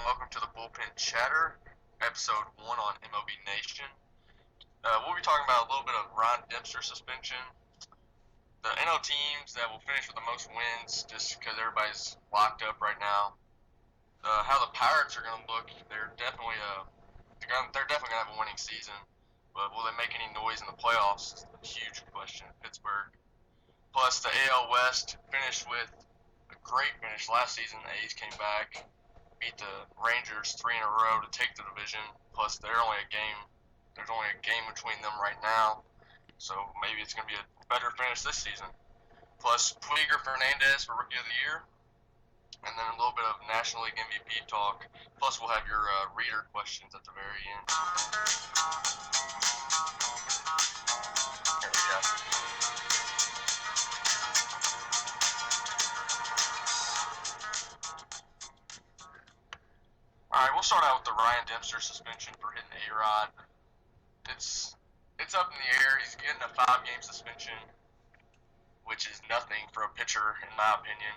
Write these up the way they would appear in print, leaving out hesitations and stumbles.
welcome to the Bullpen Chatter, episode 1 on MLB Nation. We'll be talking about a little bit of Ron Dempster suspension, the NL teams that will finish with the most wins just because everybody's locked up right now, how the Pirates are going to look. They're definitely going to have a winning season, but will they make any noise in the playoffs? A huge question. Pittsburgh. Plus, the AL West finished with a great finish last season. The A's came back, beat the Rangers 3 in a row to take the division. Plus, there's only a game between them right now, so maybe it's going to be a better finish this season. Plus, Puiger Fernandez for Rookie of the Year, and then a little bit of National League MVP talk. Plus, we'll have your reader questions at the very end. There we go. All right, we'll start out with the Ryan Dempster suspension for hitting A-Rod. It's up in the air. He's getting a 5-game suspension, which is nothing for a pitcher, in my opinion.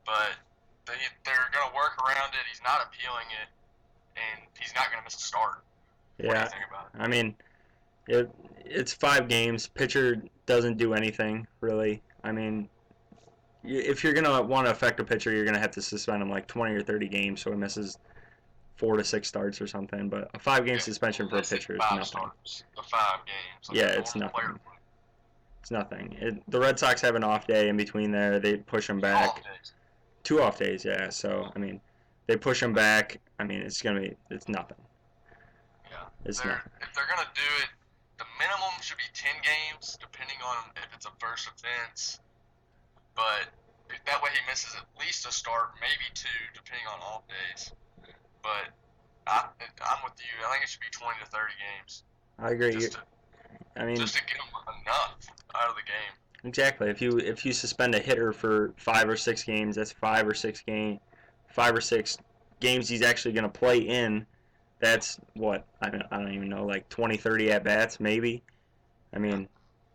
But they're going to work around it. He's not appealing it, and he's not going to miss a start. Yeah, what do you think about it? I mean, it's 5 games. Pitcher doesn't do anything, really. I mean, if you're going to want to affect a pitcher, you're going to have to suspend him like 20 or 30 games so he misses 4 to 6 starts or something. But a 5-game suspension for a pitcher is nothing. Starts, the 5 games. Like it's nothing. It's nothing. The Red Sox have an off day in between there. They push him back. 2 off days, yeah. So, I mean, they push him back. I mean, it's nothing. Yeah. It's nothing. If they're going to do it, the minimum should be 10 games, depending on if it's a first offense. But that way he misses at least a start, maybe 2, depending on off days. But I'm with you. I think it should be 20 to 30 games. I agree. Just to get him enough out of the game. Exactly. If you suspend a hitter for 5 or 6 games, that's 5 or 6 games he's actually going to play in. That's what I don't even know, like 20, 30 at bats maybe. I mean,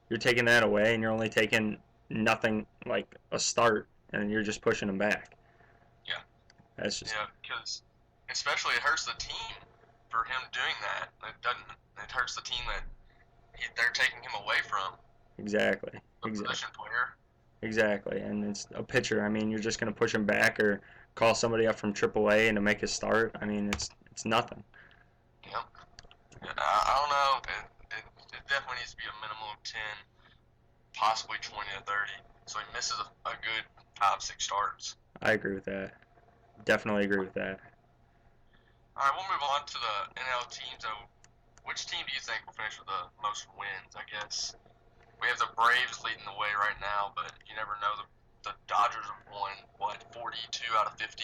you're taking that away, and you're only taking nothing like a start, and you're just pushing him back. Yeah. That's just because especially it hurts the team for him doing that. It hurts the team that they're taking him away from. Exactly. The position player. Exactly, and it's a pitcher. I mean, you're just going to push him back or call somebody up from AAA and to make a start. I mean, it's nothing. Yep. I don't know. It definitely needs to be a minimum of 10, possibly 20 to 30, so he misses a good 5, 6 starts. I agree with that. Definitely agree with that. All right, we'll move on to the NL teams. Which team do you think will finish with the most wins, I guess? We have the Braves leading the way right now, but you never know. The Dodgers have won, 42 out of 50?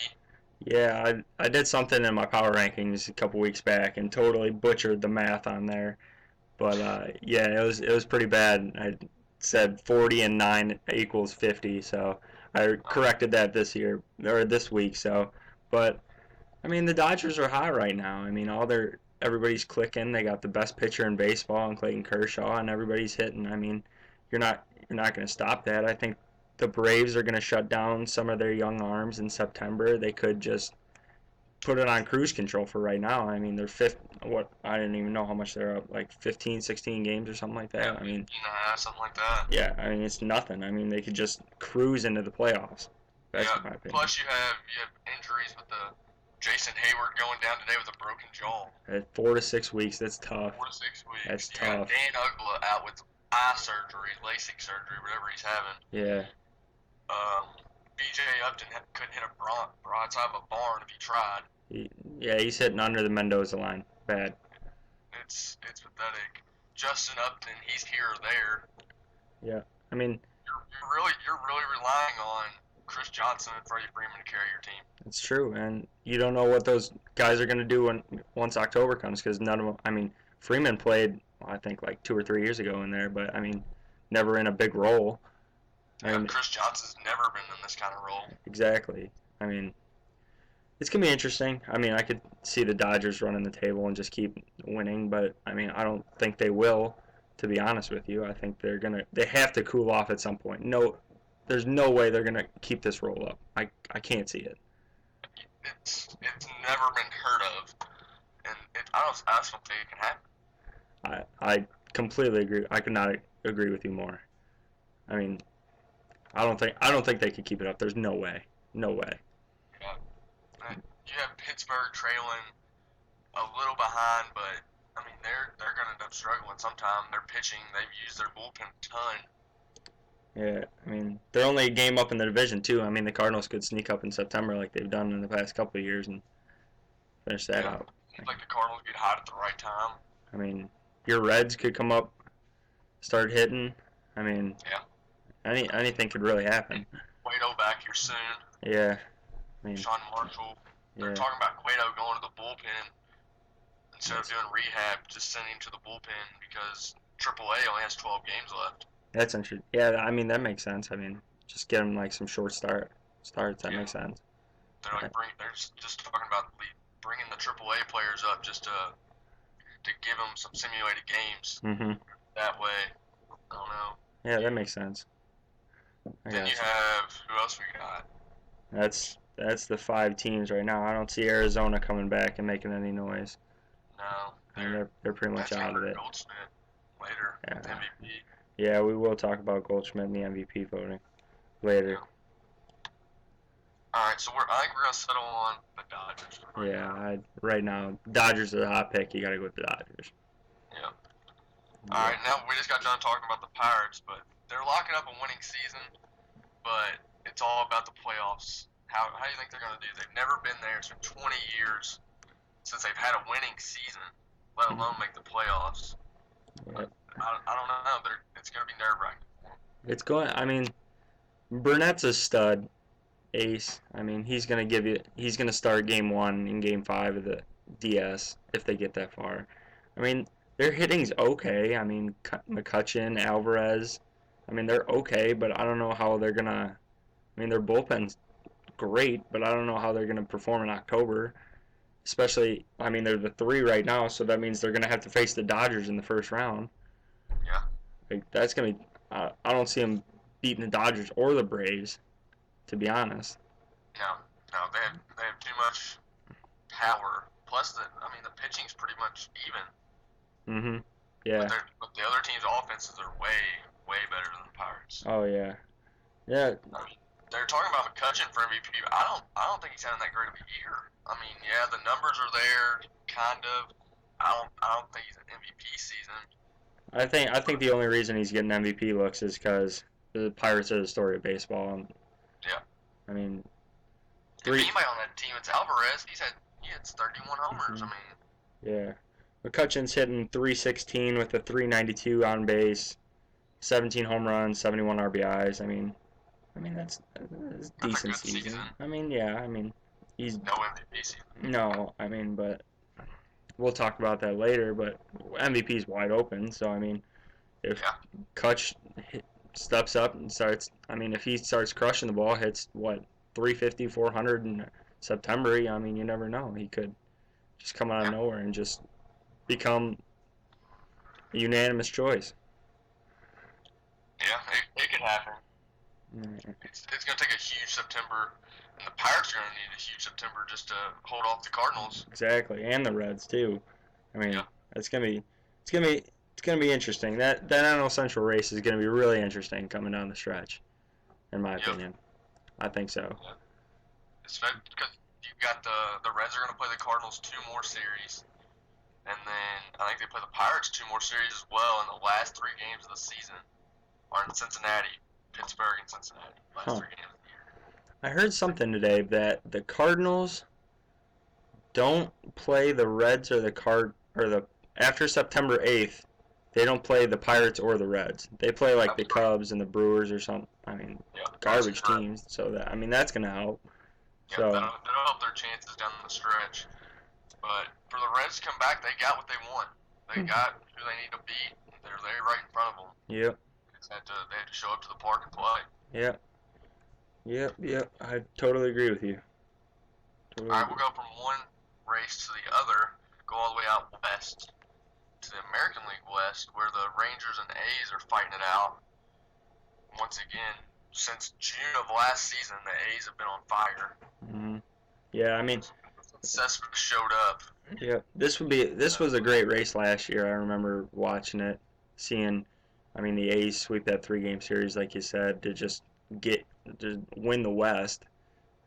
Yeah, I did something in my power rankings a couple weeks back and totally butchered the math on there. But, yeah, it was pretty bad. I said 40 and 9 equals 50, so I corrected that this week. So, but I mean, the Dodgers are hot right now. I mean, everybody's clicking. They got the best pitcher in baseball, in Clayton Kershaw, and everybody's hitting. I mean, you're not going to stop that. I think the Braves are going to shut down some of their young arms in September. They could just put it on cruise control for right now. I mean, they're I didn't even know how much they're up, like 15, 16 games or something like that. I mean, something like that. Yeah, I mean, it's nothing. I mean, they could just cruise into the playoffs. That's my opinion. Plus you have injuries with the Jason Hayward going down today with a broken jaw. At 4 to 6 weeks, that's tough. 4 to 6 weeks. That's you tough. Got Dan Uggla out with eye surgery, LASIK surgery, whatever he's having. Yeah. B.J. Upton couldn't hit a broadside of a barn if he tried. He's hitting under the Mendoza line. Bad. It's pathetic. Justin Upton, he's here or there. Yeah, I mean, you're really relying on Chris Johnson and Freddie Freeman to carry your team. It's true, and you don't know what those guys are going to do once October comes, because none of them. I mean, Freeman played, I think, like 2 or 3 years ago in there, but I mean, never in a big role. Chris Johnson's never been in this kind of role. Exactly. I mean, it's going to be interesting. I mean, I could see the Dodgers running the table and just keep winning, but I mean, I don't think they will, to be honest with you. I think they have to cool off at some point. No, there's no way they're going to keep this roll up. I can't see it. It's never been heard of, and I just don't think it can happen. I completely agree. I could not agree with you more. I mean, I don't think they could keep it up. There's no way. No way. Yeah. You have Pittsburgh trailing a little behind, but I mean they're going to end up struggling sometime. They're pitching. They've used their bullpen a ton. Yeah, I mean, they're only a game up in the division too. I mean, the Cardinals could sneak up in September like they've done in the past couple of years and finish that Yeah. out. Seems like the Cardinals get hot at the right time. I mean, your Reds could come up, start hitting. I mean, Yeah. anything could really happen. Cueto back here soon. Yeah, I mean, Sean Marshall. They're yeah, talking about Cueto going to the bullpen instead of doing rehab, just sending him to the bullpen because AAA only has 12 games left. that's interesting. Yeah, I mean that makes sense. I mean, just get them like some short starts. That makes sense. They're like they're just talking about bringing the AAA players up just to give them some simulated games. Mm-hmm. That way, I don't know. Yeah, that makes sense. Then you have who else we got? That's the 5 teams right now. I don't see Arizona coming back and making any noise. No, I mean, they're pretty much out of it. Goldschmidt later, Yeah. MVP. Yeah, we will talk about Goldschmidt and the MVP voting later. Yeah. All right, so I think we're gonna settle on the Dodgers. Right now, Dodgers are the hot pick. You got to go with the Dodgers. Yeah. All right, now we just got done talking about the Pirates, but they're locking up a winning season, but it's all about the playoffs. How do you think they're gonna do? They've never been there. It's been 20 years since they've had a winning season, let alone make the playoffs. Yeah. I don't know. It's gonna be nerve-wracking. It's going. I mean, Burnett's a stud ace. I mean, he's gonna start game 1 and game 5 of the DS if they get that far. I mean, their hitting's okay. I mean, McCutchen, Alvarez. I mean, they're okay, but I don't know how they're gonna. I mean, their bullpen's great, but I don't know how they're gonna perform in October. Especially, I mean, they're the 3 right now, so that means they're gonna have to face the Dodgers in the first round. Yeah. Like that's gonna be. I don't see them beating the Dodgers or the Braves, to be honest. No, they have too much power. Plus, the pitching's pretty much even. Mm-hmm. Yeah. But the other team's offenses are way better than the Pirates. Oh yeah. Yeah. I mean, they're talking about McCutchen for MVP, but I don't think he's having that great of a year. I mean, yeah, the numbers are there, kind of. I don't think he's an MVP season. I think the only reason he's getting MVP looks is because the Pirates are the story of baseball. And, yeah. I mean, if anybody on that team, it's Alvarez. He had 31 homers. Mm-hmm. I mean. Yeah. McCutchen's hitting .316 with a .392 on base, 17 home runs, 71 RBIs. I mean that's a decent season. I mean, yeah. I mean, he's no MVP season. No, I mean, but we'll talk about that later. But MVP's wide open, so I mean, if Kutch steps up and starts, I mean, if he starts crushing the ball, hits what 350, 400 in September. I mean, you never know. He could just come out of nowhere and just become a unanimous choice. Yeah, it could happen. It's going to take a huge September, and the Pirates are going to need a huge September just to hold off the Cardinals. Exactly, and the Reds too. I mean, it's gonna be interesting. That NL Central race is gonna be really interesting coming down the stretch, in my opinion. I think so. Yeah. Especially because you've got the Reds are going to play the Cardinals 2 more series, and then I think they play the Pirates 2 more series as well. And the last 3 games of the season are in Cincinnati. Pittsburgh and Cincinnati. Last 3 games of the year. I heard something today that the Cardinals don't play the Reds or after September 8th, they don't play the Pirates or the Reds. They play like the Cubs and the Brewers or something. I mean, garbage teams. So that's gonna help. Yeah, that'll help their chances down the stretch. But for the Reds to come back, they got what they want. They got who they need to beat. They're there right in front of them. Yep. They had to show up to the park and play. Yep. I totally agree with you. All right, we'll go from one race to the other. Go all the way out west to the American League West, where the Rangers and A's are fighting it out. Once again, since June of last season, the A's have been on fire. Mm-hmm. Yeah, I mean, Cespedes showed up. Yeah, this was a great race last year. I remember watching it, seeing, I mean, the A's sweep that 3-game series, like you said, to get to win the West,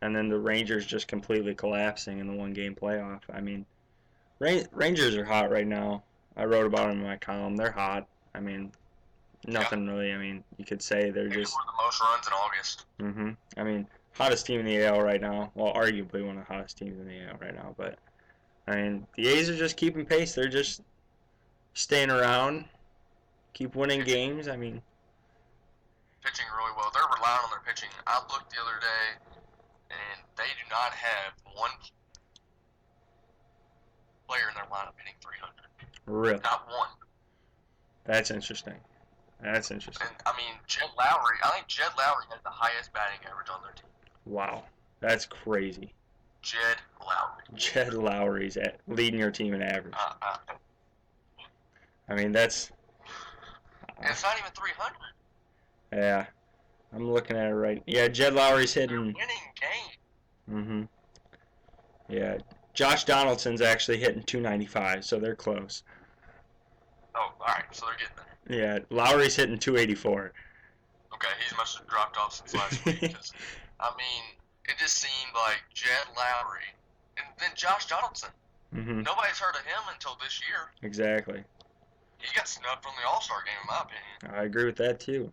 and then the Rangers just completely collapsing in the 1-game playoff. I mean, Rangers are hot right now. I wrote about them in my column. They're hot. I mean, nothing really. I mean, you could say they're They just. scored the most runs in August. I mean, hottest team in the AL right now. Well, arguably one of the hottest teams in the AL right now, but. I mean, the A's are just keeping pace. They're just staying around, keep winning games. I mean, Pitching really well. They're relying on their pitching. I looked the other day, and they do not have one player in their lineup hitting 300. really, Not one. that's interesting. That's interesting. And I mean, Jed Lowry. I think Jed Lowry has the highest batting average on their team. Wow, that's crazy. Jed Lowry. Jed Lowry's leading your team in average. I mean, that's. And it's not even 300. Yeah, I'm looking at it right. Yeah, Jed Lowry's They're hitting. winning games. Yeah, Josh Donaldson's actually hitting 295, so they're close. Oh, all right. So they're getting there. Yeah, Lowry's hitting 284. Okay, he must have dropped off since last week. Cause, I mean, it just seemed like Jed Lowry and then Josh Donaldson. Nobody's heard of him until this year. Exactly. He got snubbed from the All-Star game, in my opinion. I agree with that too.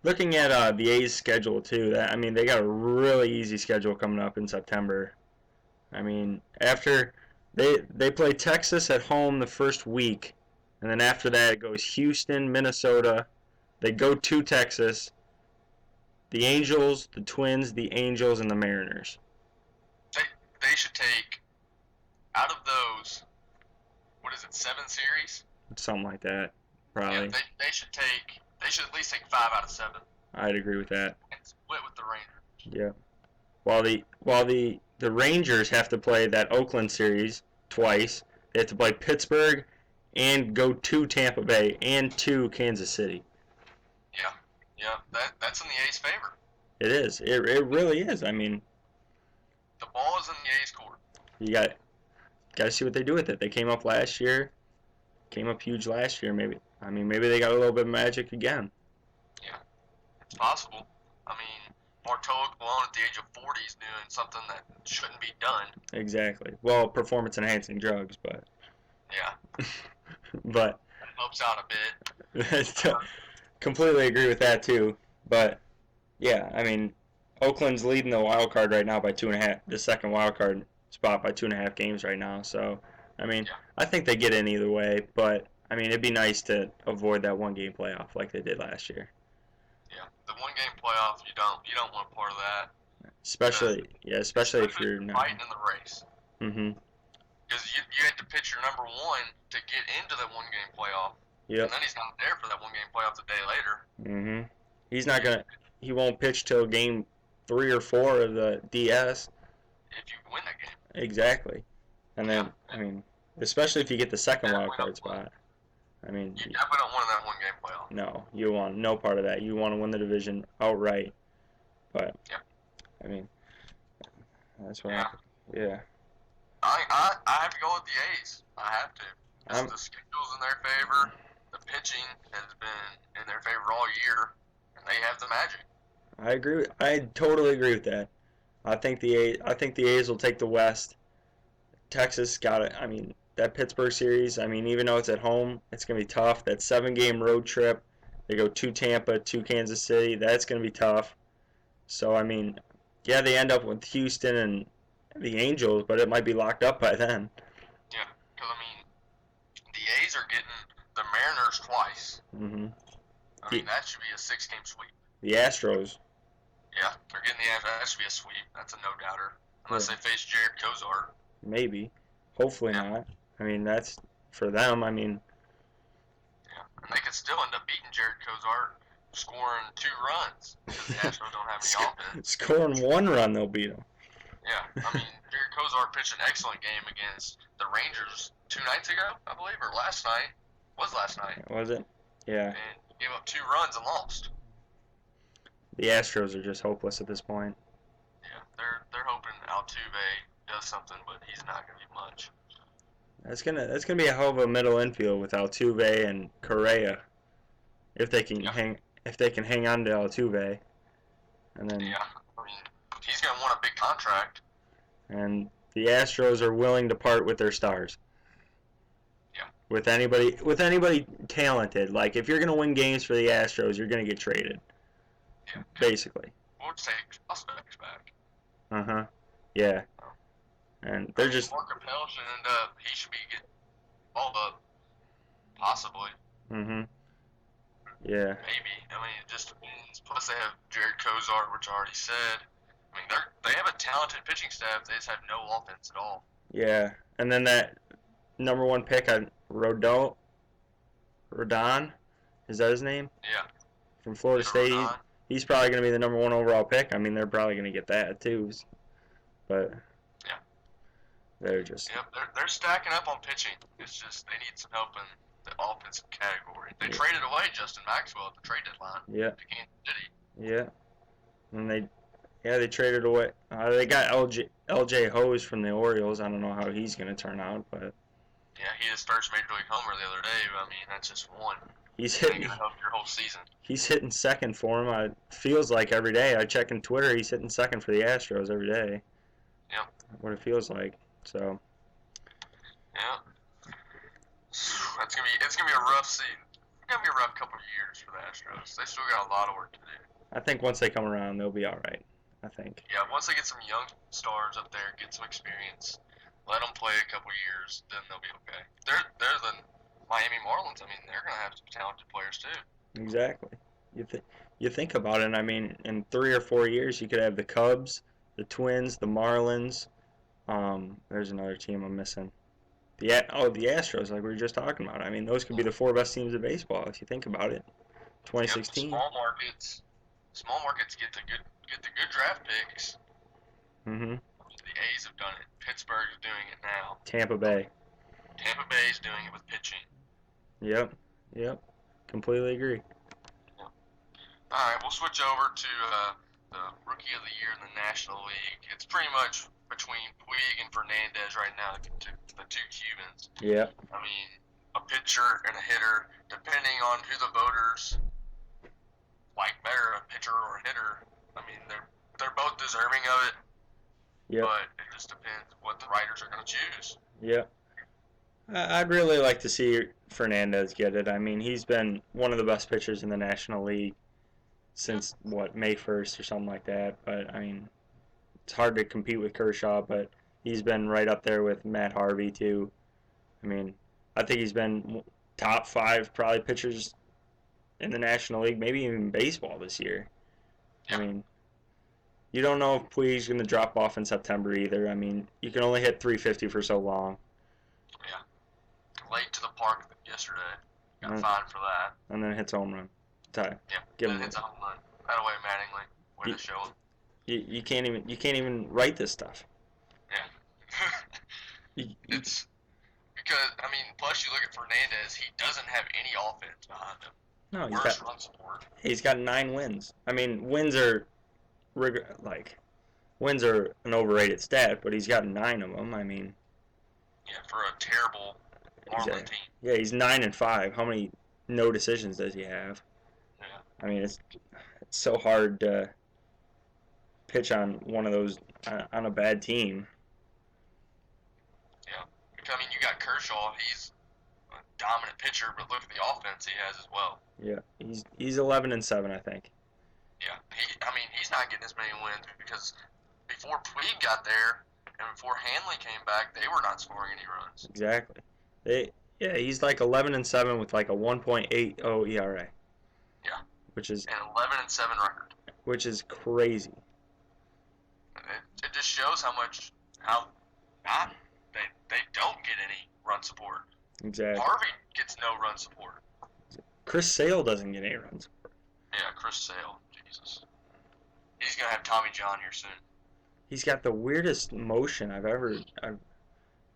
Looking at the A's schedule too, I mean, they got a really easy schedule coming up in September. I mean, after they play Texas at home the first week, and then after that it goes Houston, Minnesota. They go to Texas, the Angels, the Twins, the Angels, and the Mariners. They should take out of those. What is it? 7 series? Something like that, probably. Yeah, they should take. They should at least take 5 out of 7. I'd agree with that. And split with the Rangers. Yeah. While the Rangers have to play that Oakland series twice. They have to play Pittsburgh and go to Tampa Bay and to Kansas City. Yeah. That's in the A's favor. It is. It really is. I mean, the ball is in the A's court. You got to see what they do with it. They came up last year. Came up huge last year. Maybe they got a little bit of magic again. Yeah, it's possible. I mean, Bartolo Colon at the age of 40 is doing something that shouldn't be done. Exactly. Well, performance-enhancing drugs, but. Yeah. But. That helps out a bit. Completely agree with that too. But yeah, I mean, Oakland's leading the wild card right now by 2.5. The second wild card spot by 2.5 games right now. So, I mean, I think they get in either way. But I mean, it'd be nice to avoid that 1-game playoff like they did last year. Yeah, the 1-game playoff, you don't want a part of that. Especially if you're not fighting in the race. Because you had to pitch your number 1 to get into that 1-game playoff. Yep. And then he's not there for that 1-game playoff a day later. He's not gonna. He won't pitch till game 3 or 4 of the DS. If you win that game. Exactly. And then, I mean, especially if you get the second wild card spot. I mean, you definitely don't want that 1-game playoff. No, you want no part of that. You want to win the division outright. But I mean, that's what yeah. I have to go with the A's. I have to. The schedule's in their favor. The pitching has been in their favor all year, and they have the magic. I agree. I totally agree with that. I think the A's will take the West. Texas got it. I mean, that Pittsburgh series. I mean, even though it's at home, it's gonna be tough. That 7-game road trip. They go to Tampa, to Kansas City. That's gonna be tough. So I mean, yeah, they end up with Houston and the Angels, but it might be locked up by then. Yeah, because I mean, the A's are getting the Mariners twice. I mean, that should be a 6-game sweep. The Astros. Yeah, they're getting the Astros. That should be a sweep. That's a no-doubter. Unless they face Jared Kozar. Maybe. Hopefully not. I mean, that's for them. I mean. Yeah, and they could still end up beating Jared Kozar, scoring 2 runs. Because the Astros don't have any offense. Scoring 1 run, they'll beat them. Yeah, I mean, Jared Kozar pitched an excellent game against the Rangers 2 nights ago, I believe, or last night. Was last night. Was it? Yeah. And gave up 2 runs and lost. The Astros are just hopeless at this point. Yeah, they're hoping Altuve does something, but he's not going to be much. That's gonna be a hell of a middle infield with Altuve and Correa if they can Yeah. hang on to Altuve, and then Yeah. I mean, he's going to want a big contract. and the Astros are willing to part with their stars. Yeah. With anybody talented, like if you're gonna win games for the Astros, you're gonna get traded. Yeah. Basically. We'll take prospects back. Yeah. And they're just. Mark Capel should end up. He should be getting called up. Possibly. Yeah. Maybe. I mean, it just depends. Plus, they have Jared Kozart, which I already said. I mean, they have a talented pitching staff. They just have no offense at all. Yeah. And then that number one pick on Rodon, is that his name? Yeah. From Florida State. Rodon. He's probably going to be the number one overall pick. I mean, they're probably going to get that too. But yeah, they're just. Yep, they're stacking up on pitching. It's just they need some help in the offensive category. They traded away Justin Maxwell at the trade deadline. Yeah. To Kansas City. Yeah. And they traded away. They got LJ Hose from the Orioles. I don't know how he's going to turn out, but. Yeah, he his first major league homer the other day. I mean, that's just one. He's hitting. Help your whole season. He's hitting second for him. It feels like every day. I check on Twitter. He's hitting second for the Astros every day. Yeah. What it feels like. So. Yeah. It's gonna be a rough season. It's gonna be a rough couple of years for the Astros. They still got a lot of work to do. I think once they come around, they'll be all right. I think. Yeah, once they get some young stars up there, get some experience, let them play a couple years, then they'll be okay. They're the Miami Marlins. I mean, they're gonna have some talented players too. Exactly. You think about it. I mean, in 3 or 4 years, you could have the Cubs, the Twins, the Marlins. There's another team I'm missing. The Astros, like we were just talking about. I mean, those could be the 4 best teams of baseball if you think about it. 2016. Yep, small markets get the good draft picks. Mhm. The A's have done it. Pittsburgh is doing it now. Tampa Bay. Tampa Bay is doing it with pitching. Yep. Completely agree. All right, we'll switch over to the Rookie of the Year in the National League. It's pretty much between Puig and Fernandez right now, the two Cubans. Yeah. I mean, a pitcher and a hitter, depending on who the voters like better, a pitcher or a hitter. I mean, they're both deserving of it. Yep. But it just depends what the writers are going to choose. Yeah. I'd really like to see Fernandez get it. I mean, he's been one of the best pitchers in the National League since, May 1st or something like that. But, I mean, it's hard to compete with Kershaw, but he's been right up there with Matt Harvey, too. I mean, I think he's been top 5 probably pitchers in the National League, maybe even baseball this year. I mean, you don't know if Puig's going to drop off in September either. I mean, you can only hit 350 for so long. Yeah. Late to the park yesterday. Got fined for that. And then hits home run. Yeah. Then hits a home run. That away Mattingly. Way to show him. You can't even write this stuff. Yeah. It's because plus you look at Fernandez, he doesn't have any offense behind him. No, run support. He's got 9 wins. I mean, wins are an overrated stat, but he's got 9 of them. I mean, yeah, for a terrible Marlin team. Yeah, he's 9-5. How many no decisions does he have? Yeah. I mean, it's so hard to pitch on one of those on a bad team. Yeah, because you got Kershaw. He's a dominant pitcher, but look at the offense he has as well. Yeah, he's 11-7, I think. Yeah, he's not getting as many wins because before Puig got there and before Hanley came back, they were not scoring any runs. Exactly. He's like 11-7 with like a 1.80 ERA. Yeah. Which is an 11-7 record. Which is crazy. It just shows they don't get any run support. Exactly. Harvey gets no run support. Chris Sale doesn't get any run support. Yeah, Chris Sale. Jesus. He's going to have Tommy John here soon. He's got the weirdest motion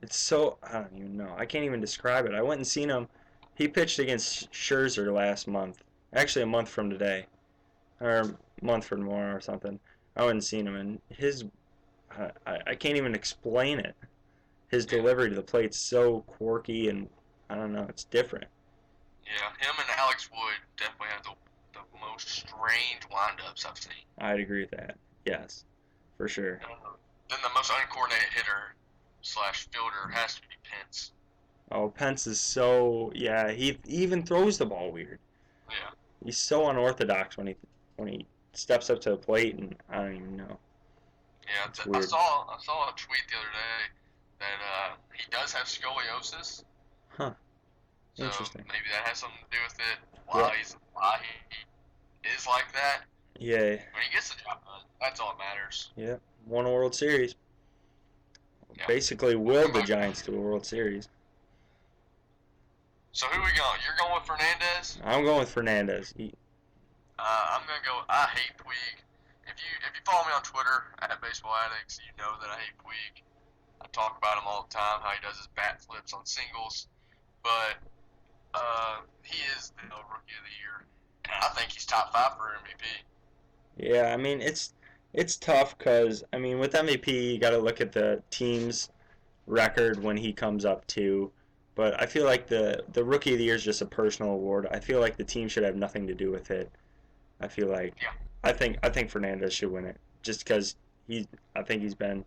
it's so, I don't even know. I can't even describe it. I went and seen him. He pitched against Scherzer last month. Actually, a month from today. Or a month from tomorrow or something. I went and seen him, and his I can't even explain it. His delivery to the plate's so quirky, and I don't know, it's different. Yeah, him and Alex Wood definitely have the most strange windups I've seen. I'd agree with that. Yes, for sure. Then the most uncoordinated hitter slash fielder has to be Pence. Oh, Pence is so, yeah, he even throws the ball weird. Yeah. He's so unorthodox when he steps up to the plate, and I don't even know. Yeah, It's I weird. saw a tweet the other day that he does have scoliosis, Huh. so Interesting. maybe that has something to do with it. Yeah. Why he is like that. Yeah. When he gets the job done, that's all that matters. Yeah. Won a World Series. Yeah. Basically willed the Giants to a World Series. So who we going? You're going with Fernandez? I'm going with Fernandez. I'm gonna go. I hate Puig. If you follow me on Twitter at Baseball Addicts, you know that I hate Puig. I talk about him all the time, how he does his bat flips on singles, but he is the Rookie of the Year, and I think he's top 5 for MVP. Yeah, I mean it's tough because I mean with MVP you got to look at the team's record when he comes up too. But I feel like the Rookie of the Year is just a personal award. I feel like the team should have nothing to do with it. I feel like Yeah. I think Fernandez should win it just because I think he's been.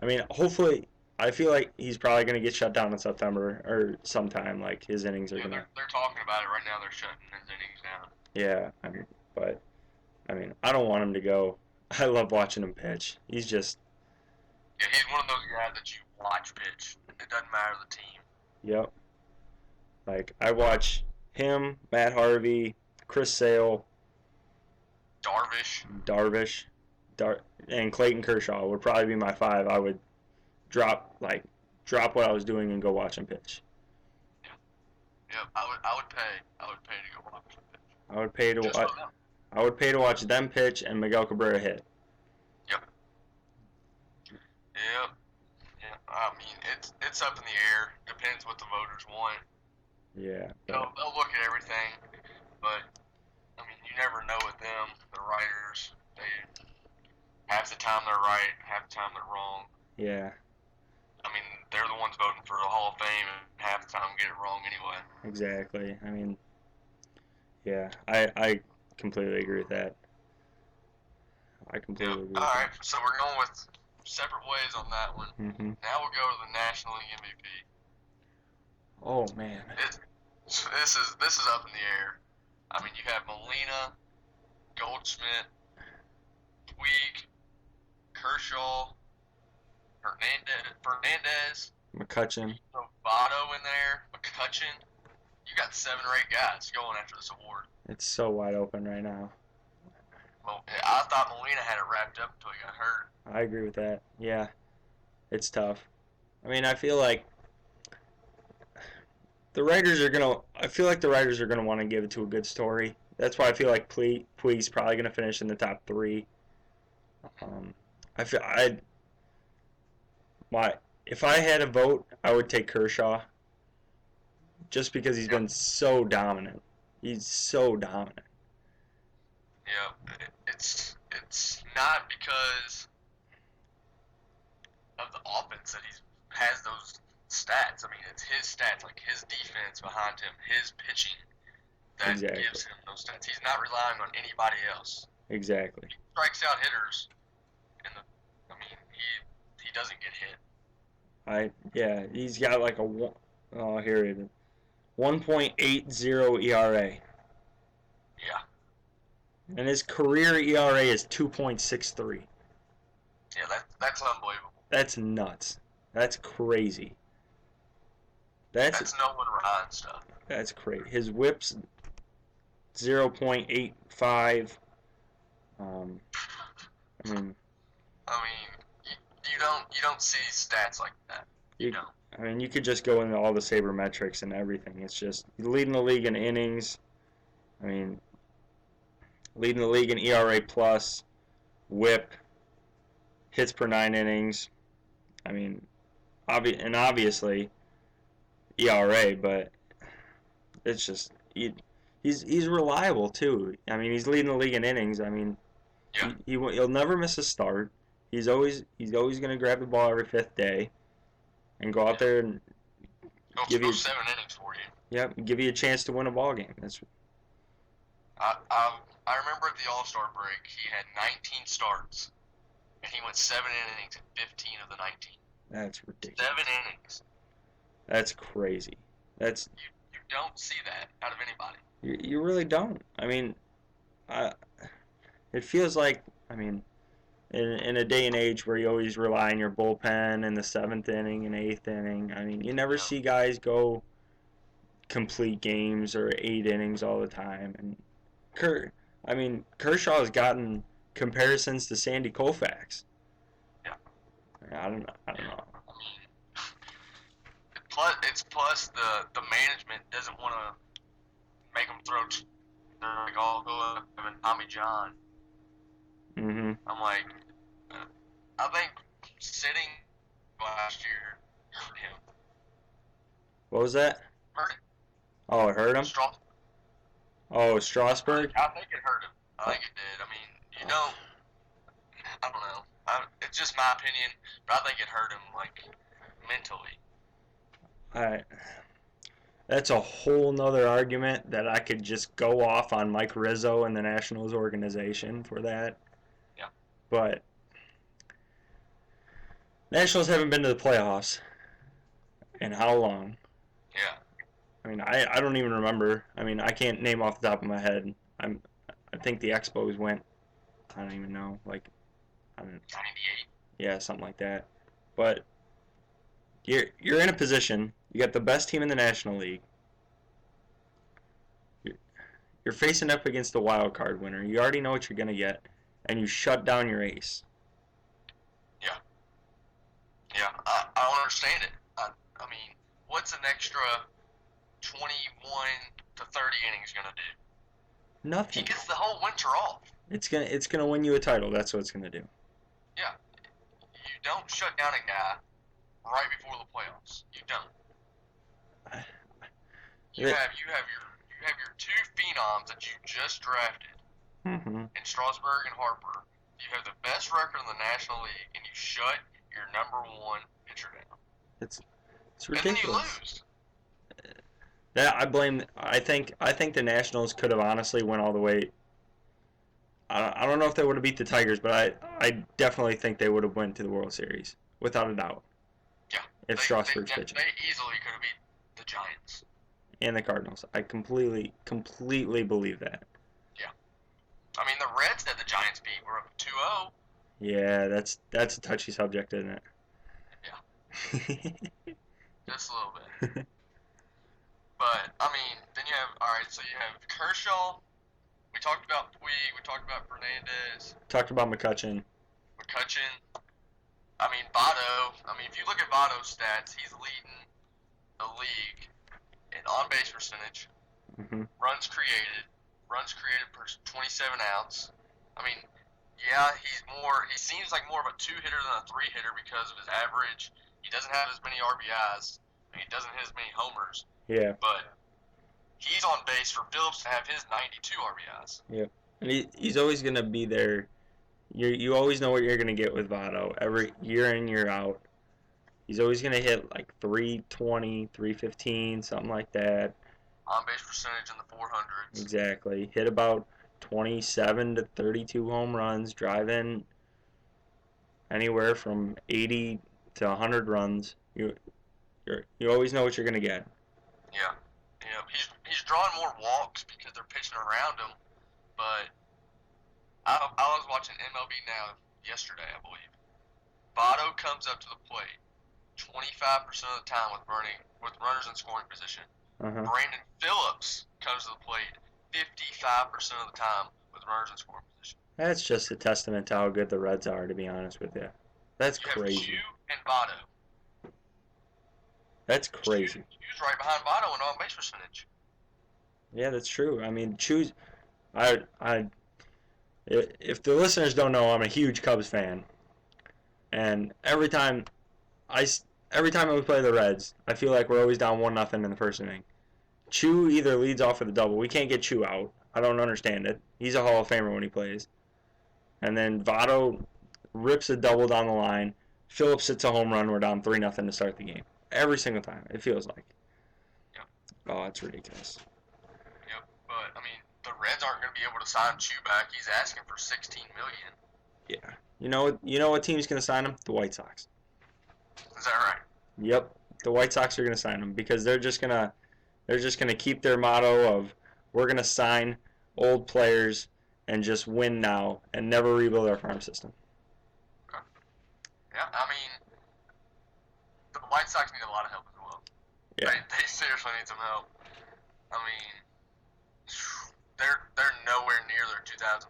I mean, hopefully, I feel like he's probably gonna get shut down in September or sometime. Like his innings are Yeah, gonna. they're talking about it right now. They're shutting his innings down. Yeah, but I mean, I don't want him to go. I love watching him pitch. He's just. Yeah, he's one of those guys that you watch pitch. It doesn't matter the team. Yep. Like I watch him, Matt Harvey, Chris Sale, Darvish. Darvish, and Clayton Kershaw would probably be my 5. I would drop what I was doing and go watch him pitch. Yep, I would pay to go watch him pitch. I would pay to Just watch. for them. I would pay to watch them pitch and Miguel Cabrera hit. Yep. Yep. Yeah. I mean, it's up in the air. Depends what the voters want. Yeah. They'll look at everything, but I mean, you never know with them. The writers, they half the time they're right, half the time they're wrong. Yeah. I mean, they're the ones voting for the Hall of Fame, and half the time get it wrong anyway. Exactly. I mean, yeah. I completely agree with that. I completely agree with All that. right, so we're going with separate ways on that one. Mm-hmm. Now we'll go to the National League MVP. Oh man. This is up in the air. I mean, you have Molina, Goldschmidt, Puig, Kershaw, Fernandez, McCutcheon. Votto in there, McCutcheon. You got 7 or 8 guys going after this award. It's so wide open right now. Well, I thought Molina had it wrapped up until he got hurt. I agree with that. Yeah. It's tough. I mean, I feel like the writers are gonna. I feel like the writers are gonna want to give it to a good story. That's why I feel like Puig's probably gonna finish in the top 3. I feel if I had a vote, I would take Kershaw. Just because he's been so dominant. He's so dominant. Yeah, it's not because of the offense that he has those stats. I mean, it's his stats, like his defense behind him, his pitching that Exactly. gives him those stats. He's not relying on anybody else. Exactly. He strikes out hitters, and I mean, he doesn't get hit. He's got like here it is. 1.80 ERA. Yeah, And his career ERA is 2.63. yeah, that's unbelievable. That's nuts. That's crazy. That's Nolan Ryan stuff. That's crazy. His whip's 0.85. I mean, you don't see stats like that. You don't. I mean, you could just go into all the sabermetrics and everything. It's just leading the league in innings. I mean, leading the league in ERA plus, whip, hits per 9 innings. I mean, obviously ERA, but it's just he's reliable too. I mean, he's leading the league in innings. I mean, Yeah. he'll never miss a start. He's always going to grab the ball every fifth day and go out there and give Go you 7 innings for you. give you a chance to win a ball game. I remember at the All-Star break, he had 19 starts, and he went 7 innings in 15 of the 19. That's ridiculous. 7 innings. That's crazy. That's You don't see that out of anybody. you really don't. I mean, it feels like in a day and age where you always rely on your bullpen in the seventh inning and eighth inning. I mean, you never see guys go complete games or 8 innings all the time. And Kershaw has gotten comparisons to Sandy Koufax. Yeah. I don't know. I mean, plus the management doesn't want to make them throw. They're like, "Oh, go up and Tommy John." Mm-hmm. I'm like, I think sitting last year hurt him. What was that? Hurt him. Oh, it hurt him? Oh, Strasburg? I think it hurt him. I think it did. I mean, I don't know. It's just my opinion, but I think it hurt him, like, mentally. That's a whole nother argument that I could just go off on Mike Rizzo and the Nationals organization for that. Yeah. But Nationals haven't been to the playoffs in how long? Yeah. I mean, I don't even remember. I mean, I can't name off the top of my head. I think the Expos went, I don't even know, like, 98. Yeah, something like that. But you're in a position. You got the best team in the National League. You're facing up against the wild card winner. You already know what you're gonna get, and you shut down your ace. Yeah. Yeah, I don't understand it. I mean, what's an extra 21 to 30 innings gonna do? Nothing. He gets the whole winter off. It's gonna win you a title. That's what it's gonna do. Yeah. You don't shut down a guy right before the playoffs. You don't. You have your two phenoms that you just drafted, in Strasburg and Harper. You have the best record in the National League, and you shut your number one pitcher down. It's ridiculous. And then you lose. I think the Nationals could have honestly went all the way. I don't know if they would have beat the Tigers, but I definitely think they would have went to the World Series without a doubt. Yeah. If Strasburg's pitching. They easily could have beat the Giants. And the Cardinals. I completely believe that. Yeah. I mean, the Reds that the Giants beat were up 2-0. Yeah, that's a touchy subject, isn't it? Yeah. Just a little bit. But, I mean, then you have Kershaw. We talked about Puig. We talked about Fernandez. Talked about McCutchen. I mean, Votto. I mean, if you look at Votto's stats, he's leading the league in on-base percentage, runs created per 27 outs. I mean, yeah, he seems like more of a two-hitter than a three-hitter because of his average. He doesn't have as many RBIs, and he doesn't have as many homers. Yeah. But he's on base for Phillips to have his 92 RBIs. Yeah. And he's always going to be there. You always know what you're going to get with Votto. Every year in, year out. He's always going to hit like 320, 315, something like that. On-base percentage in the 400s. Exactly. Hit about 27 to 32 home runs, drive in anywhere from 80 to 100 runs. You always know what you're going to get. Yeah. He's drawing more walks because they're pitching around him, but I was watching MLB Now yesterday, I believe. Votto comes up to the plate 25% of the time with runners in scoring position. Brandon Phillips comes to the plate 55% of the time with runners in scoring position. That's just a testament to how good the Reds are, to be honest with you. That's crazy. You have Chu and Votto. That's crazy. Chu's right behind Votto in on-base percentage. Yeah, that's true. I mean, Chu's... If the listeners don't know, I'm a huge Cubs fan. And every time we play the Reds, I feel like we're always down 1-0 in the first inning. Chu either leads off with a double. We can't get Chu out. I don't understand it. He's a Hall of Famer when he plays. And then Votto rips a double down the line. Phillips hits a home run. We're down 3-0 to start the game. Every single time, it feels like. Yep. Oh, it's ridiculous. Yep. But I mean, the Reds aren't going to be able to sign Chu back. He's asking for $16 million. Yeah. You know what team's going to sign him? The White Sox. Is that right? Yep. The White Sox are going to sign him because they're just gonna keep their motto of we're going to sign old players and just win now and never rebuild our farm system. Okay. Yeah. I mean, the White Sox need a lot of help as well. Yeah. They seriously need some help. I mean, they're nowhere near their 2005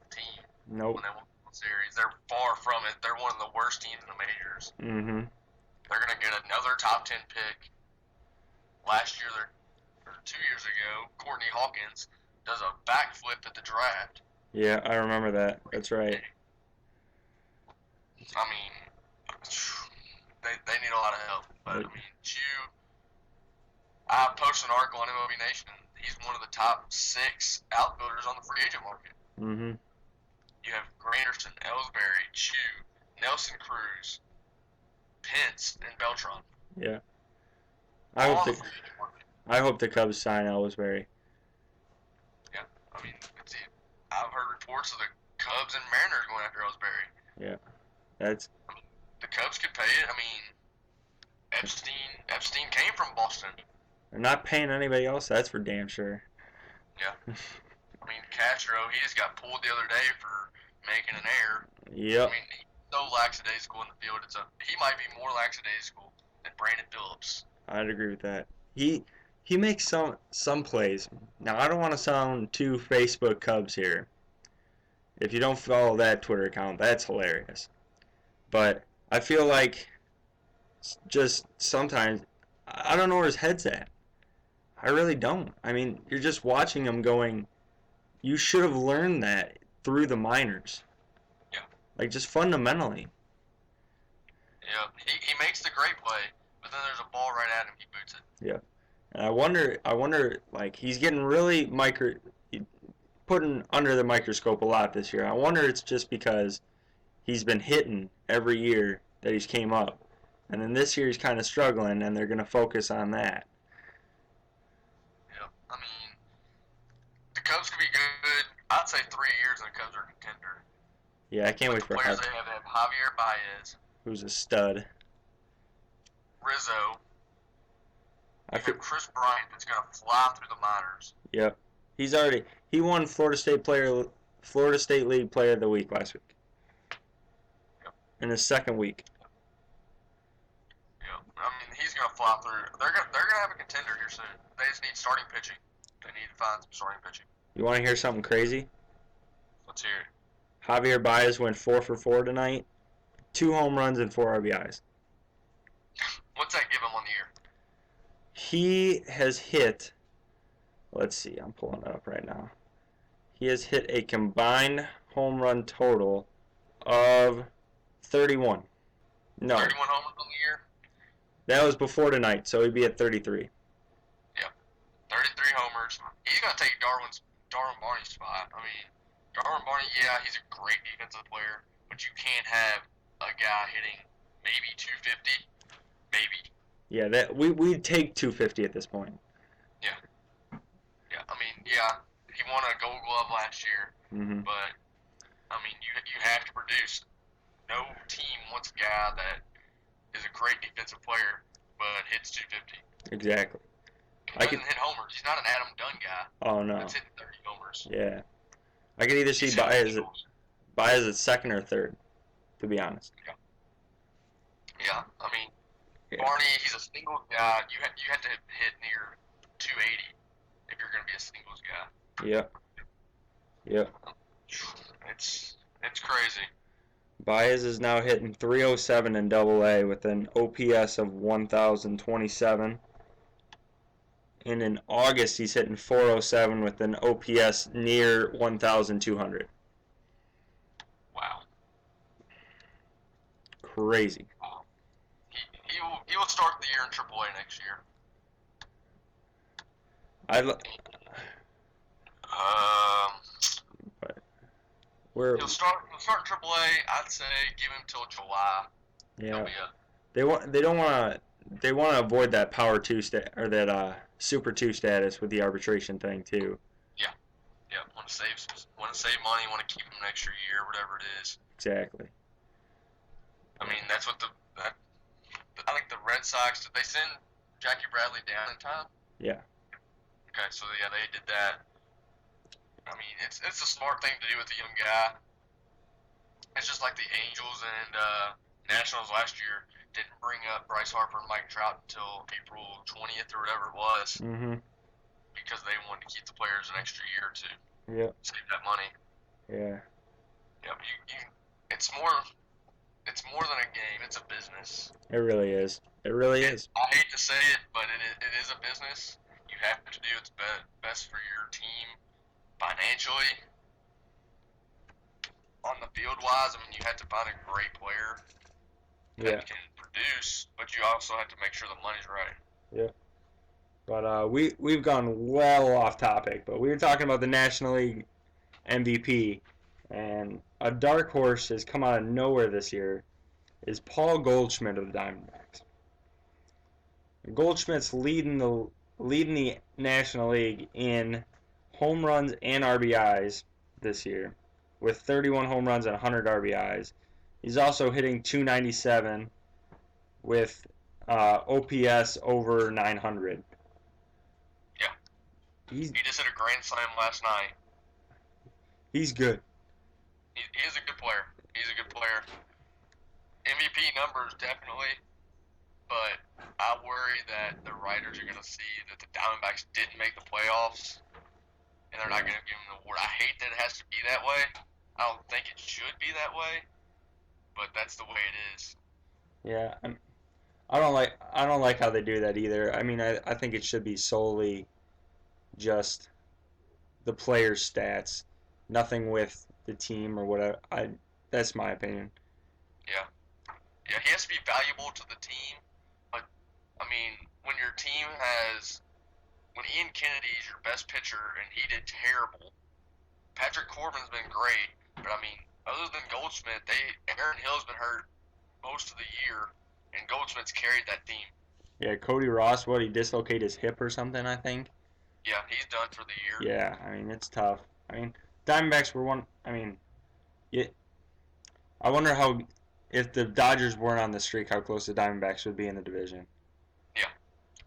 team Nope. when they won the World Series. They're far from it. They're one of the worst teams in the majors. Mm-hmm. They're gonna get another top 10 pick. Last year, or 2 years ago, Courtney Hawkins does a backflip at the draft. Yeah, I remember that. That's right. I mean, they need a lot of help. But I mean, I posted an article on MLB Nation. He's one of the top 6 outfielders on the free agent market. Mm-hmm. You have Granderson, Ellsbury, Chu, Nelson Cruz, Pence, and Beltran. Yeah. I hope the Cubs sign Ellsbury. Yeah, I mean, I've heard reports of the Cubs and Mariners going after Ellsbury. Yeah, that's. The Cubs could pay it. I mean, Epstein came from Boston. They're not paying anybody else. That's for damn sure. Yeah. I mean, Castro, he just got pulled the other day for making an error. Yep. I mean, he's so lackadaisical in the field. He might be more lackadaisical than Brandon Phillips. I'd agree with that. He makes some plays. Now I don't want to sound too Facebook Cubs here. If you don't follow that Twitter account, that's hilarious. But I feel like just sometimes I don't know where his head's at. I really don't. I mean, you're just watching him going, you should have learned that through the minors. Yeah. Like, just fundamentally. Yeah. He makes the great play, but then there's a ball right at him, he boots it. Yeah. And I wonder, like, he's getting really putting under the microscope a lot this year. I wonder it's just because he's been hitting every year that he's came up. And then this year he's kind of struggling, and they're going to focus on that. Yeah. I mean, the Cubs could be good. I'd say 3 years and the Cubs are a contender. Yeah, I can't wait for the players they have Javier Baez, who's a stud. Rizzo. You have Chris Bryant that's going to fly through the minors. Yep. He won Florida State League Player of the Week last week. Yep. In his second week. Yeah, I mean, he's going to fly through. They're going to have a contender here soon. They just need starting pitching. They need to find some starting pitching. You want to hear something crazy? Let's hear it. Javier Baez went 4 for 4 tonight. 2 home runs and 4 RBIs. What's that give him on the year? He has hit, let's see, I'm pulling it up right now. He has hit a combined home run total of 31. No. 31 homers on the year? That was before tonight, so he'd be at 33. Yeah. 33 homers. He's going to take Darwin Barney's spot. I mean, Darwin Barney, yeah, he's a great defensive player, but you can't have a guy hitting maybe 250. Maybe. Yeah, that we'd take 250 at this point. Yeah. Yeah, I mean, yeah, he won a Gold Glove last year, but I mean, you have to produce. No team wants a guy that is a great defensive player but hits 250. Exactly. He doesn't hit homers. He's not an Adam Dunn guy. Oh no. That's hitting 30 homers. Yeah. I could either see Baez at second or third, to be honest. Yeah, I mean, Barney, he's a singles guy. You have to hit near 280 if you're going to be a singles guy. Yep. It's crazy. Baez is now hitting 307 in Double-A with an OPS of 1,027. And in August, he's hitting 407 with an OPS near 1,200. Wow. Crazy. Wow. He will start the year in AAA next year. We're He'll start in AAA. I'd say give him till July. He'll yeah. be up. They don't want to they want to avoid that power two or that super two status with the arbitration thing too. Yeah, yeah. Want to save money. Want to keep him an extra year, whatever it is. Exactly. I mean, that's what I think the Red Sox, did they send Jackie Bradley down in time? Yeah. Okay, so yeah, they did that. I mean, it's a smart thing to do with a young guy. It's just like the Angels and Nationals last year didn't bring up Bryce Harper and Mike Trout until April 20th or whatever it was Mhm. because they wanted to keep the players an extra year or two, Yep. save that money. Yeah. Yeah, it's more than a game. It's a business. It really is. It really And is. I hate to say it, but it is a business. You have to do what's best for your team financially. On the field wise, I mean, you have to find a great player Yeah. that can produce, but you also have to make sure the money's right. Yeah. But we've gone well off topic. But we were talking about the National League MVP, and a dark horse has come out of nowhere this year. Is Paul Goldschmidt of the Diamondbacks. Goldschmidt's leading the National League in home runs and RBIs this year, with 31 home runs and 100 RBIs. He's also hitting 297 with OPS over 900. Yeah. He's He just hit a grand slam last night. he's good. He is a good player. He's a good player. MVP numbers, definitely. But I worry that the writers are going to see that the Diamondbacks didn't make the playoffs, and they're not going to give him the award. I hate that it has to be that way. I don't think it should be that way, but that's the way it is. Yeah, I don't like how they do that either. I mean, I think it should be solely just the player's stats, nothing with the team or whatever. That's my opinion. Yeah. Yeah, he has to be valuable to the team. But, I mean, when your team when Ian Kennedy is your best pitcher and he did terrible, Patrick Corbin's been great, but I mean, other than Goldschmidt, Aaron Hill's been hurt most of the year, and Goldschmidt's carried that team. Yeah, Cody Ross, he dislocated his hip or something, I think. Yeah, he's done for the year. Yeah, I mean, it's tough. I mean, Diamondbacks were one. I mean, I wonder if the Dodgers weren't on the streak, how close the Diamondbacks would be in the division. Yeah.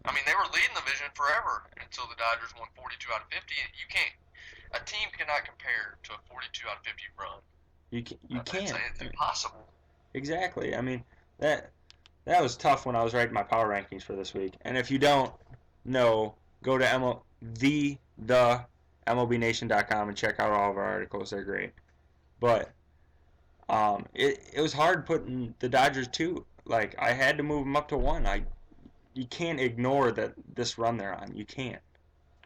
I mean, they were leading the division forever until the Dodgers won 42 out of 50. You can't. A team cannot compare to a 42 out of 50 run. You can't. It's impossible. Exactly. I mean, that was tough when I was writing my power rankings for this week. And if you don't know, go to the MLBNation.com and check out all of our articles. They're great. But it was hard putting the Dodgers two. Like, I had to move them up to one. You can't ignore this run they're on. You can't.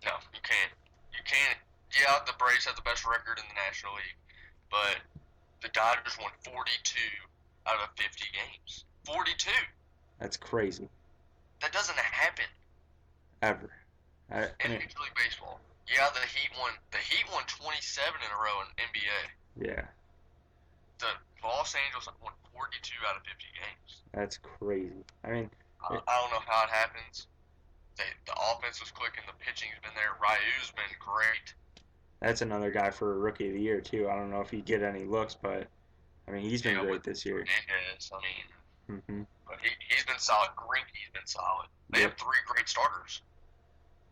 No, you can't. You can't. Yeah, the Braves have the best record in the National League, but the Dodgers won 42 out of 50 games. 42. That's crazy. That doesn't happen Ever. I in mean, Major League Baseball. Yeah, the Heat won 27 in a row in NBA. yeah, The Los Angeles won 42 out of 50 games. that's crazy. I mean, I don't know how it happens. The offense was clicking. The pitching's been there. Ryu's been great. that's another guy for a Rookie of the Year, too. I don't know if he'd get any looks, but, I mean, he's been great this year. Hernandez, I mean, Hmm. but he's been solid. Greinke's been solid. They have three great starters.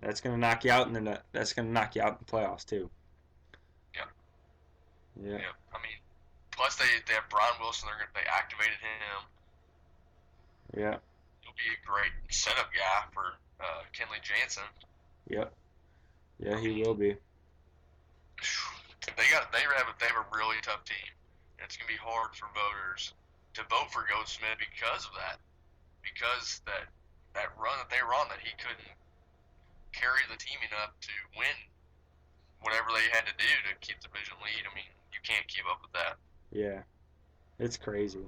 That's gonna knock you out in the playoffs too. Yeah. Yeah. Yeah. I mean, plus they have Brian Wilson. They activated him. Yeah. He'll be a great setup guy for Kenley Jansen. Yep. Yeah, he will be. They have a really tough team. And it's gonna be hard for voters to vote for Goldsmith because of that. Because that run that they were on, that he couldn't carry the team enough to win whatever they had to do to keep the division lead. I mean, you can't keep up with that. Yeah. It's crazy.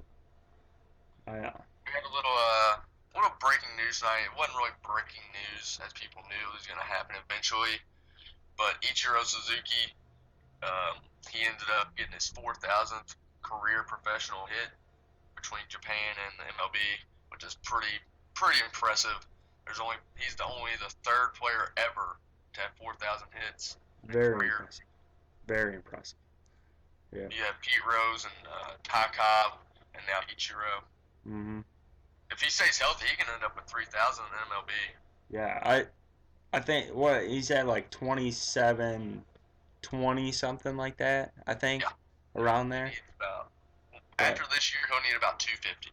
We had a little breaking news tonight. It wasn't really breaking news, as people knew it was going to happen eventually. But Ichiro Suzuki he ended up getting his 4,000th career professional hit between Japan and the MLB, which is pretty impressive. He's only the third player ever to have 4,000 hits in a Very career. impressive. Very impressive. Yeah. You have Pete Rose and Ty Cobb and now Ichiro. Mhm. If he stays healthy, he can end up with 3,000 in MLB. Yeah. I think what he's at like 27, 20 something like that. I think Yeah. around He there. needs about But after this year, he'll need about 250.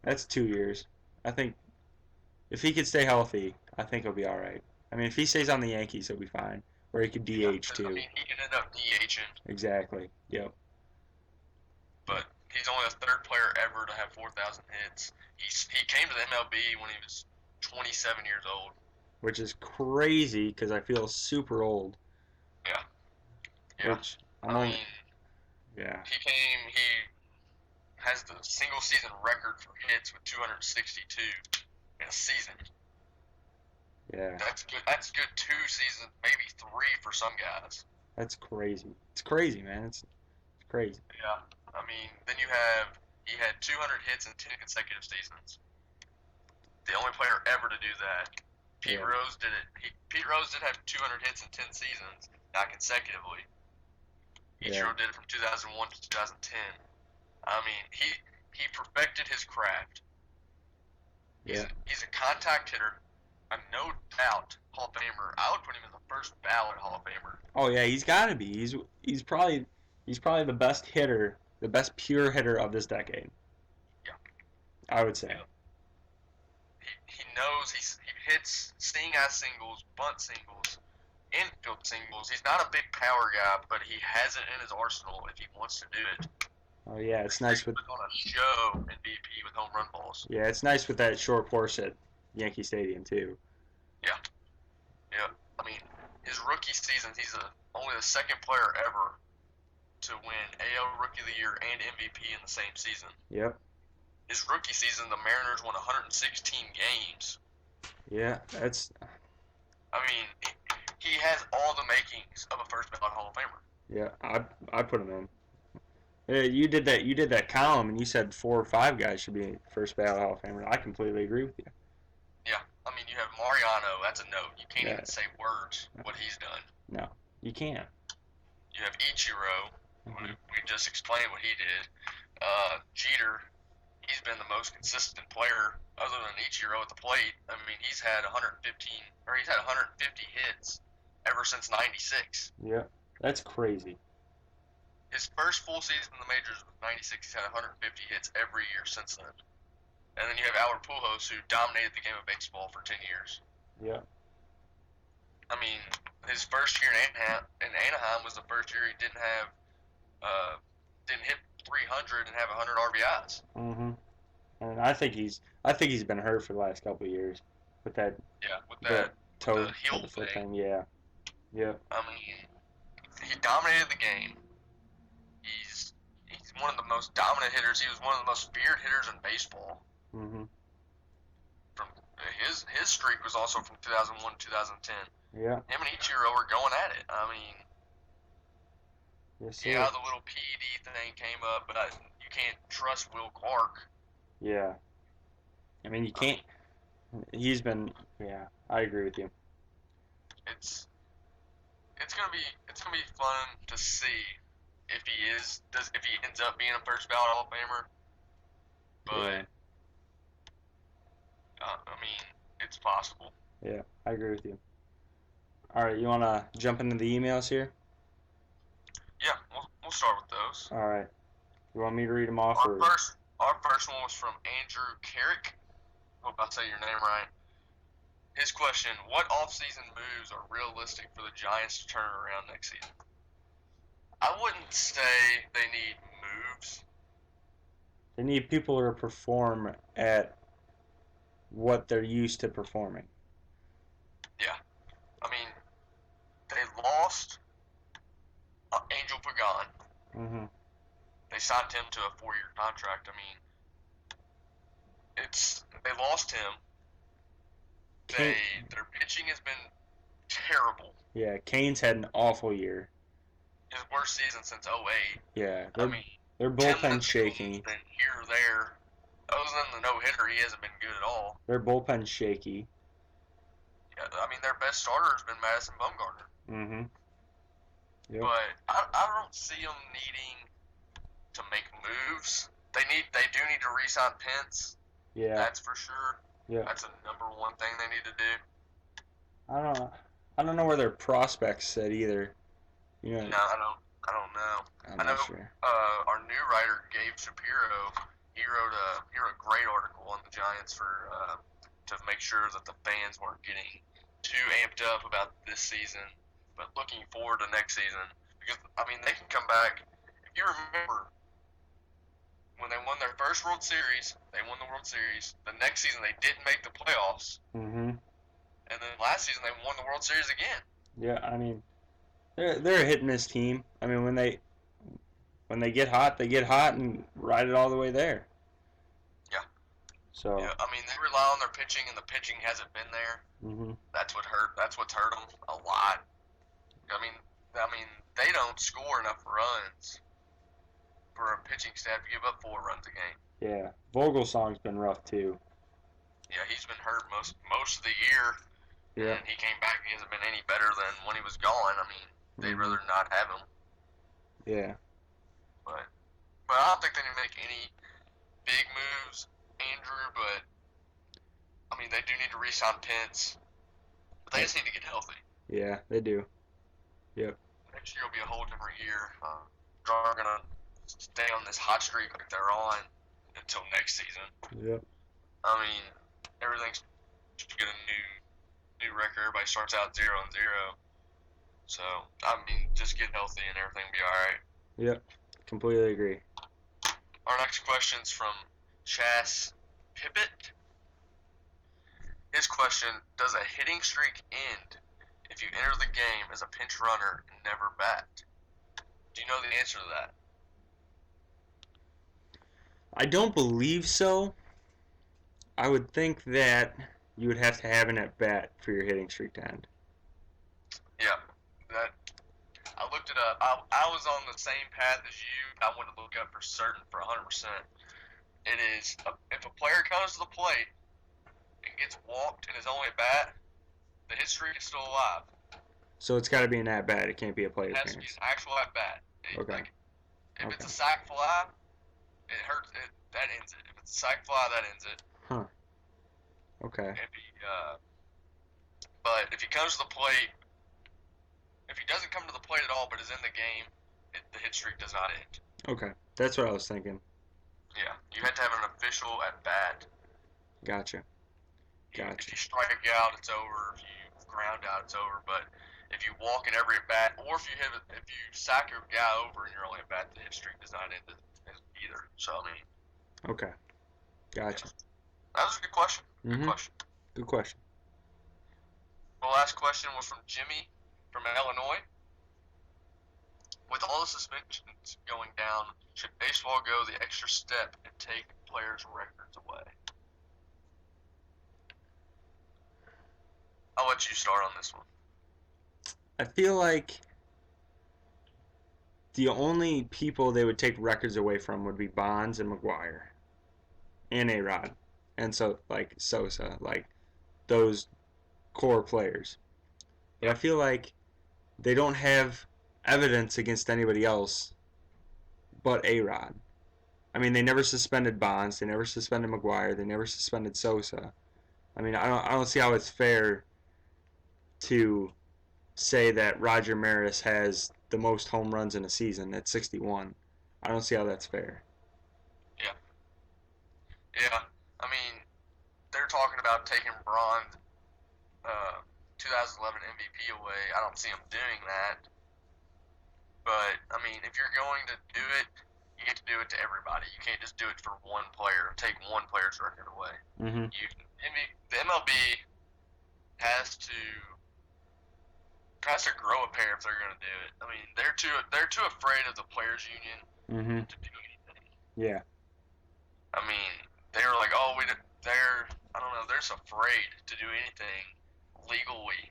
that's 2 years. I think if he could stay healthy, I think he'll be all right. I mean, if he stays on the Yankees, he'll be fine. Or he could Yeah, DH I too. mean, he can end up DHing, Exactly. Yep. but he's only the third player ever to have 4,000 hits. He came to the MLB when he was 27 years old. Which is crazy because I feel super old. Yeah, yeah. Which I'm I only. mean, Yeah. he has the single season record for hits with 262 in a season. Yeah. That's good. That's good 2 seasons, maybe 3 for some guys. That's crazy. It's crazy, man. It's crazy. Yeah. I mean, then he had 200 hits in 10 consecutive seasons. The only player ever to do that. Pete Yeah. Rose did it. Pete Rose did have 200 hits in 10 seasons, not consecutively. Yeah. Ichiro did it from 2001 to 2010. I mean, he perfected his craft. Yeah. He's a contact hitter, a no doubt Hall of Famer. I would put him as a first ballot Hall of Famer. Oh yeah, he's got to be. He's probably the best hitter, the best pure hitter of this decade. Yeah. I would say. Yeah. He knows he hits seeing eye singles, bunt singles, infield singles. He's not a big power guy, but he has it in his arsenal if he wants to do it. Oh yeah, it's nice with. He was on a show in BP with home run balls. Yeah, it's nice with that short porch at Yankee Stadium too. Yeah. I mean, his rookie season, only the second player ever to win AL Rookie of the Year and MVP in the same season. Yep. His rookie season, the Mariners won 116 games. Yeah, that's. I mean, he has all the makings of a first ballot Hall of Famer. Yeah, I put him in. Yeah, you did that column and you said 4 or 5 guys should be first ballot Hall of Famer. I completely agree with you. Yeah, I mean, you have Mariano. That's a note. You can't Yeah. even say words what he's done. No, you can't. You have Ichiro. Mhm. We just explained what he did. Jeter. He's been the most consistent player other than Ichiro at the plate. I mean, he's had 150 hits ever since '96. Yeah, that's crazy. His first full season in the majors was '96. He's had 150 hits every year since then. And then you have Albert Pujols, who dominated the game of baseball for 10 years. Yeah. I mean, his first year in Anaheim was the first year he didn't hit 300 and have 100 RBIs. Mhm. And I think he's been hurt for the last couple of years with that Yeah, with the that toe the heel the foot thing. thing. Yeah. Yep. I mean, he dominated the game. He's one of the most dominant hitters. He was one of the most feared hitters in baseball. Mhm. From his streak was also from 2001 to 2010. Yeah. Him and Ichiro were going at it. I mean, Yes, sir. yeah, the little PED thing came up, but you can't trust Will Clark. Yeah. I mean, you can't. He's been. Yeah, I agree with you. It's gonna be fun to see if he ends up being a first ballot Hall of Famer. But Yeah. I mean, it's possible. Yeah, I agree with you. All right, you wanna jump into the emails here? Yeah, we'll start with those. All right. You want me to read them off Our or? first one was from Andrew Carrick. Hope I say your name right. His question: what offseason moves are realistic for the Giants to turn around next season? I wouldn't say they need moves. They need people to perform at what they're used to performing. Yeah, I mean, they lost Angel Pagan. Mhm. They signed him to a 4-year contract. I mean, they lost him. Their pitching has been terrible. Yeah, Kane's had an awful year. His worst season since '08. Yeah, I mean, their 10 bullpen's wins ago has shaky. been here or there. Other than the no-hitter, he hasn't been good at all. Their bullpen's shaky. Yeah, I mean, their best starter has been Madison Bumgarner. Mm-hmm. Yep. But I don't see them needing to make moves. They do need to re-sign Pence. Yeah. That's for sure. Yeah. That's a number one thing they need to do. I don't know where their prospects sit either. You know, No, I don't know. I'm I know not sure. our new writer Gabe Shapiro. He wrote a great article on the Giants for to make sure that the fans weren't getting too amped up about this season, but looking forward to next season because I mean they can come back. If you remember when they won their first World Series, they won the World Series. The next season they didn't make the playoffs, Mm-hmm. and then last season they won the World Series again. Yeah, I mean, they're a hit and miss team. I mean, when they get hot and ride it all the way there. Yeah. So. Yeah, I mean they rely on their pitching, and the pitching hasn't been there. Mm-hmm. That's what's hurt them a lot. I mean, they don't score enough runs for a pitching staff to give up 4 runs a game. Yeah, Vogelsong's been rough too. Yeah, he's been hurt most of the year, Yeah. and he came back. He hasn't been any better than when he was gone. I mean, they'd Mm-hmm. rather not have him. Yeah. But I don't think they need to make any big moves, Andrew. But I mean, they do need to re-sign Pence. But they just need to get healthy. Yeah, they do. Yep. Next year will be a whole different year. They're gonna stay on this hot streak like they're on until next season. Yep. I mean, everything's to get a new record. Everybody starts out 0-0. So I mean, just get healthy and everything will be all right. Yep. Completely agree. Our next question's from Chas Pippett. His question: does a hitting streak end if you enter the game as a pinch runner and never bat? Do you know the answer to that? I don't believe so. I would think that you would have to have an at bat for your hitting streak to end. Yeah, that I looked it up. I was on the same path as you. I wanted to look up for certain for 100%. It is if a player comes to the plate and gets walked and is only at bat, the hit streak is still alive. So it's got to be an at bat. It can't be a plate It has to be appearance. an actual at bat. Okay. Like, if Okay. it's a sac fly, it hurts. That ends it. If it's a sac fly, that ends it. Huh. Okay. But if he comes to the plate, if he doesn't come to the plate at all, but is in the game, the hit streak does not end. Okay. That's what I was thinking. Yeah, you have to have an official at bat. Gotcha. If you strike out, it's over. If you ground out, it's over. But if you walk in every at bat, or if you sack your guy over and you're only at bat, the hit streak does not end either. So I mean, Okay. Gotcha. that was a good question. Good Mhm. question. Good question. The last question was from Jimmy from Illinois. With all the suspensions going down, should baseball go the extra step and take players' records away? I'll let you start on this one. I feel like the only people they would take records away from would be Bonds and McGuire and A-Rod. And so, like, Sosa, like, those core players. But I feel like they don't have evidence against anybody else but A-Rod. I mean, they never suspended Bonds, they never suspended McGuire, they never suspended Sosa. I mean, I don't see how it's fair to say that Roger Maris has the most home runs in a season at 61. I don't see how that's fair. Yeah, I mean, they're talking about taking Braun 2011 MVP away. I don't see them doing that. But, I mean, if you're going to do it, you get to do it to everybody. You can't just do it for one player, take one player's record away. Mm-hmm. The MLB has to grow a pair if they're going to do it. I mean, they're too afraid of the players' union Mm-hmm. to do anything. Yeah. I mean, they were like, oh, I don't know, they're just afraid to do anything legally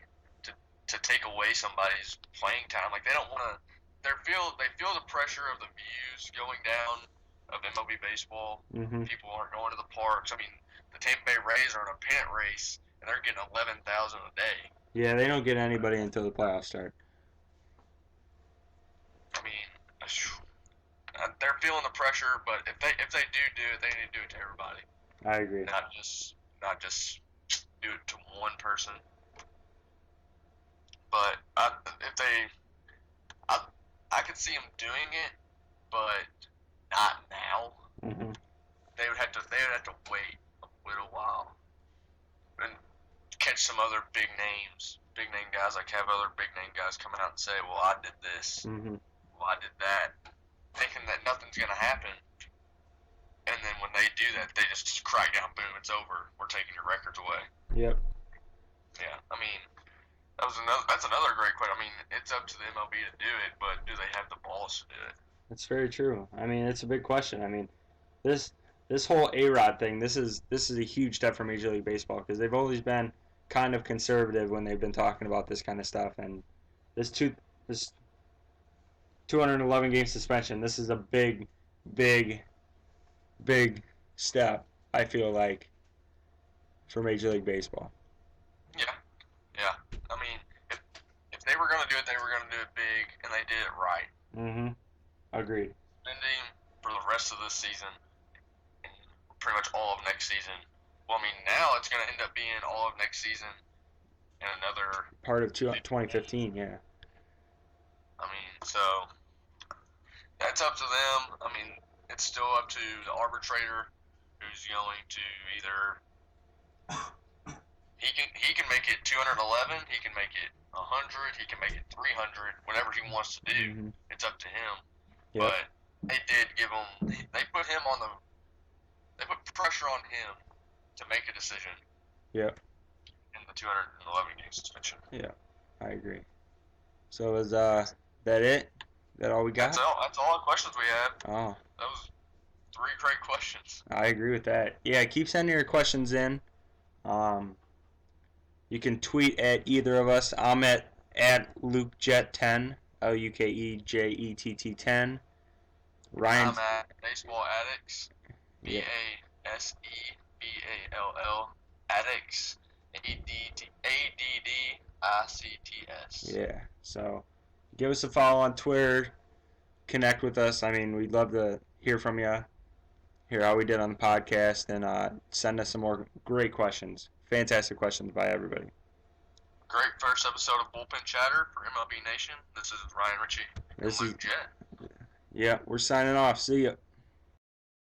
to take away somebody's playing time. Like they don't want to. They feel the pressure of the views going down of MLB baseball. Mm-hmm. People aren't going to the parks. I mean, the Tampa Bay Rays are in a pennant race and they're getting 11,000 a day. Yeah, they don't get anybody until the playoffs start. I mean, they're feeling the pressure, but if they do it, they need to do it to everybody. I agree. Not just do it to one person. But if they, I could see them doing it, but not now. Mm-hmm. They would have to wait a little while and catch some other big name guys. Like have other big name guys come out and say, "Well, I did this. Mm-hmm. Well, I did that," thinking that nothing's gonna happen. And then when they do that, they just crack down. Boom, it's over. We're taking your records away. Yep. Yeah, I mean, that's another great question. I mean, it's up to the MLB to do it, but do they have the balls to do it? That's very true. I mean, it's a big question. I mean, this this whole A-Rod thing, this is a huge step for Major League Baseball because they've always been kind of conservative when they've been talking about this kind of stuff. And this 211 game suspension, this is a big, big, big step. I feel like for Major League Baseball. Yeah, yeah. I mean, if they were gonna do it, they were gonna do it big, and they did it right. Mm-hmm. Agreed. Spending for the rest of this season and pretty much all of next season. Well, I mean, now it's gonna end up being all of next season and another part of 2015. Yeah. I mean, so that's up to them. I mean, it's still up to the arbitrator who's going to either he can make it 211, he can make it 100, he can make it 300, whatever he wants to do. Mm-hmm. It's up to him. Yep. But they did give him. They put him on the. They put pressure on him to make a decision. Yep. In the 211 game suspension. Yeah, I agree. So is that it? That all we got? That's all the questions we had. Oh. That was 3 great questions. I agree with that. Yeah, keep sending your questions in. You can tweet at either of us. I'm at LukeJet10, LukeJett10. Ryan's. I'm at Baseball Addicts, BASEBALL Addicts, ADDICTS. Yeah. So give us a follow on Twitter. Connect with us. I mean, we'd love to hear from you. Hear how we did on the podcast, and send us some more great questions. Fantastic questions by everybody. Great first episode of Bullpen Chatter for MLB Nation. This is Ryan Ritchie. This Luke Jet. Yeah, we're signing off. See ya.